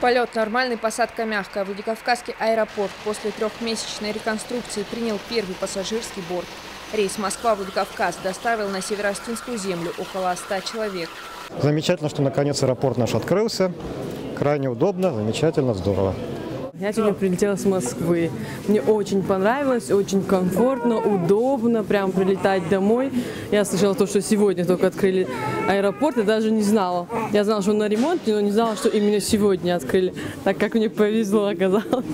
Полет нормальный, посадка мягкая. Владикавказский аэропорт после трехмесячной реконструкции принял первый пассажирский борт. Рейс Москва-Владикавказ доставил на Северо-Остинскую землю около 100 человек. Замечательно, что наконец аэропорт наш открылся. Крайне удобно, замечательно, здорово. Я сегодня прилетела с Москвы. Мне очень понравилось, очень комфортно, удобно прям прилетать домой. Я слышала то, что сегодня только открыли аэропорт, и даже не знала. Я знала, что он на ремонте, но не знала, что именно сегодня открыли, так как мне повезло оказалось.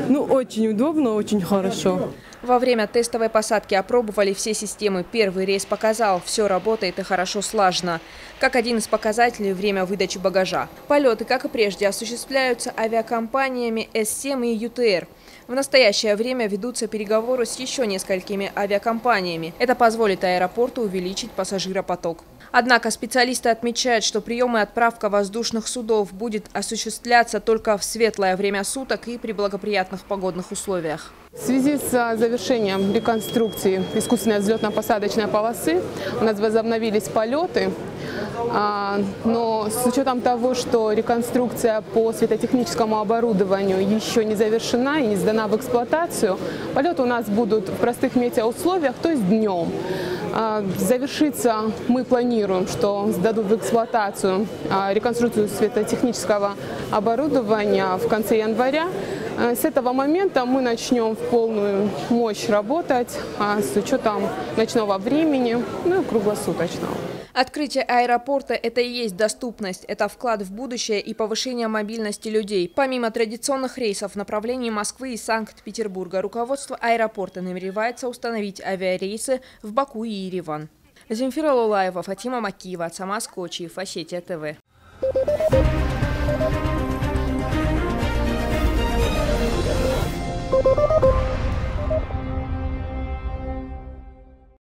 Ну, очень удобно, очень хорошо. Во время тестовой посадки опробовали все системы. Первый рейс показал, все работает и хорошо слажено. Как один из показателей – время выдачи багажа. Полеты, как и прежде, осуществляются авиакомпаниями С-7 и ЮТР. В настоящее время ведутся переговоры с еще несколькими авиакомпаниями. Это позволит аэропорту увеличить пассажиропоток. Однако специалисты отмечают, что прием и отправка воздушных судов будет осуществляться только в светлое время суток и при благоприятных погодных условиях. В связи с завершением реконструкции искусственной взлетно-посадочной полосы у нас возобновились полеты. Но с учетом того, что реконструкция по светотехническому оборудованию еще не завершена и не сдана в эксплуатацию, полеты у нас будут в простых метеоусловиях, то есть днем. Завершиться мы планируем, что сдадут в эксплуатацию реконструкцию светотехнического оборудования в конце января. С этого момента мы начнем в полную мощь работать с учетом ночного времени, ну и круглосуточного. Открытие аэропорта – это и есть доступность, это вклад в будущее и повышение мобильности людей. Помимо традиционных рейсов в направлении Москвы и Санкт-Петербурга, руководство аэропорта намеревается установить авиарейсы в Баку и Ереван. Земфира Лулаева, Фатима Макиева, Самас Кочиев, Осетия ТВ.